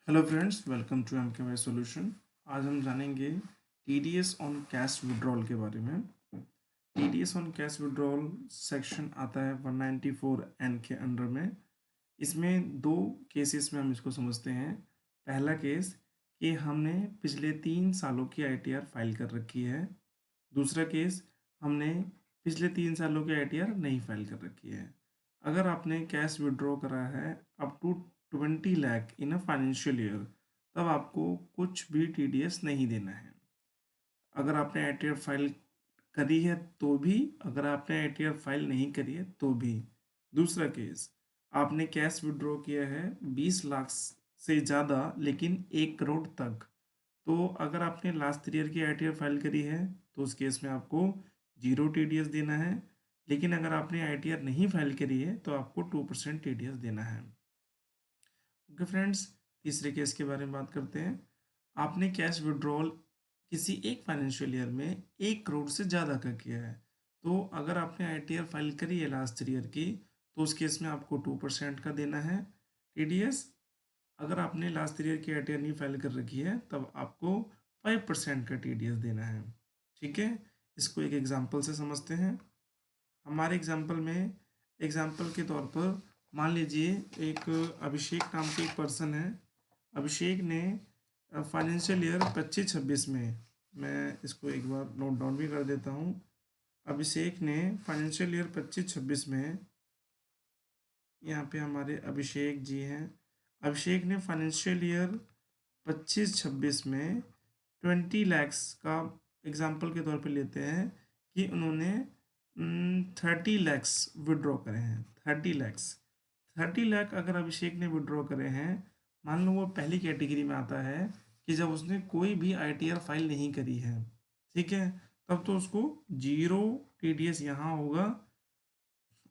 Hello friends, welcome to MKY solution. आज हम जानेंगे टीडीएस ऑन कैश विड्रॉल के बारे में। TDS on cash withdrawal section आता है 194 एन के अंडर में। इसमें दो केसेस में हम इसको समझते हैं। पहला केस कि हमने पिछले 3 सालों की आईटीआर फाइल कर रखी है। दूसरा केस, हमने पिछले 3 सालों की आईटीआर नहीं फाइल कर रखी है। अगर आपने कैश विड्रॉ करा है up to 20 lakh in a financial year, तब आपको कुछ भी टीडीएस नहीं देना है। अगर आपने आईटीआर फाइल करी है तो भी, अगर आपने आईटीआर फाइल नहीं करी है तो भी। दूसरा केस, आपने कैश विड्रॉ किया है 20 लाख से ज़्यादा लेकिन 1 करोड़ तक, तो अगर आपने लास्ट ईयर की आईटीआर फाइल करी है तो उस केस में आपको 0 टीडीएस देना है। लेकिन अगर आपने आईटीआर नहीं फाइल करी है तो आपको 2% टीडीएस देना है। ओके फ्रेंड्स, तीसरे केस के बारे में बात करते हैं। आपने कैश विड्रॉल किसी एक फाइनेंशियल ईयर में 1 करोड़ से ज़्यादा का किया है, तो अगर आपने आईटीआर फाइल करी है लास्ट ईयर की, तो उस केस में आपको 2% का देना है टीडीएस। अगर आपने लास्ट ईयर की आईटीआर नहीं फाइल कर रखी है तब आपको 5% का टीडीएस देना है। ठीक है, इसको एक एग्जांपल से समझते हैं। हमारे एग्जांपल में, एग्जांपल के तौर पर मान लीजिए एक अभिषेक नाम के एक पर्सन है। अभिषेक ने फाइनेंशियल ईयर 25-26 में, मैं इसको एक बार नोट डाउन भी कर देता हूँ। अभिषेक ने फाइनेंशियल ईयर 25-26 में, यहाँ पे हमारे अभिषेक जी हैं। अभिषेक ने फाइनेंशियल ईयर 25-26 में 20 लैक्स का एग्जांपल के तौर पे लेते हैं कि उन्होंने 30 लैक्स विड्रॉ करे हैं। 30 लाख अगर अभिषेक ने विड्रॉ करे हैं, मान लो वो पहली कैटेगरी में आता है कि जब उसने कोई भी आईटीआर फाइल नहीं करी है, ठीक है, तब तो उसको 0 टीडीएस यहाँ होगा।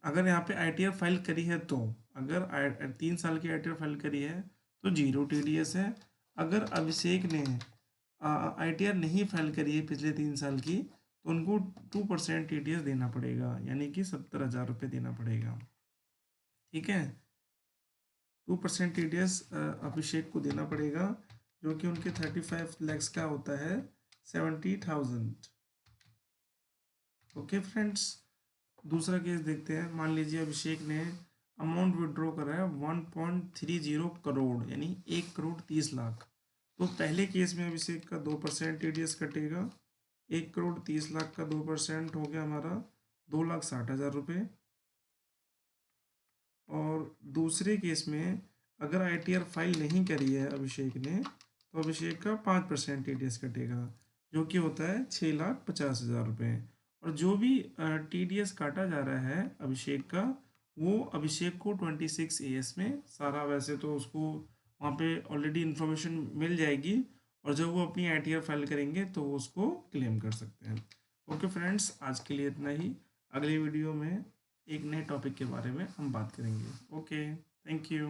अगर यहाँ पे आईटीआर फाइल करी है तो, अगर 3 साल की आईटीआर फाइल करी है तो 0 टीडीएस है। अगर अभिषेक ने आईटीआर नहीं फाइल करी है पिछले 3 साल की, तो उनको 2% टीडीएस देना पड़ेगा, यानी कि 70,000 रुपये देना पड़ेगा। ठीक है, 2% टीडीएस अभिषेक को देना पड़ेगा, जो कि उनके 35 लैक्स का होता है 70,000। ओके फ्रेंड्स, दूसरा केस देखते हैं। मान लीजिए अभिषेक ने अमाउंट विड्रॉ करा है 1.30 करोड़, यानी 1 करोड़ 30 लाख। तो पहले केस में अभिषेक का 2% टीडीएस कटेगा। 1 करोड़ 30 लाख का 2% हो गया हमारा 2,60,000 रुपये। और दूसरे केस में अगर आईटीआर फाइल नहीं करी है अभिषेक ने, तो अभिषेक का 5% टीडीएस कटेगा, जो कि होता है 6,50,000 रुपये। और जो भी टीडीएस काटा जा रहा है अभिषेक का, वो अभिषेक को 26 AS में सारा, वैसे तो उसको वहाँ पे ऑलरेडी इन्फॉर्मेशन मिल जाएगी, और जब वो अपनी आईटीआर फाइल करेंगे तो वो उसको क्लेम कर सकते हैं। ओके फ्रेंड्स, आज के लिए इतना ही। अगली वीडियो में एक नए टॉपिक के बारे में हम बात करेंगे। Okay, thank you.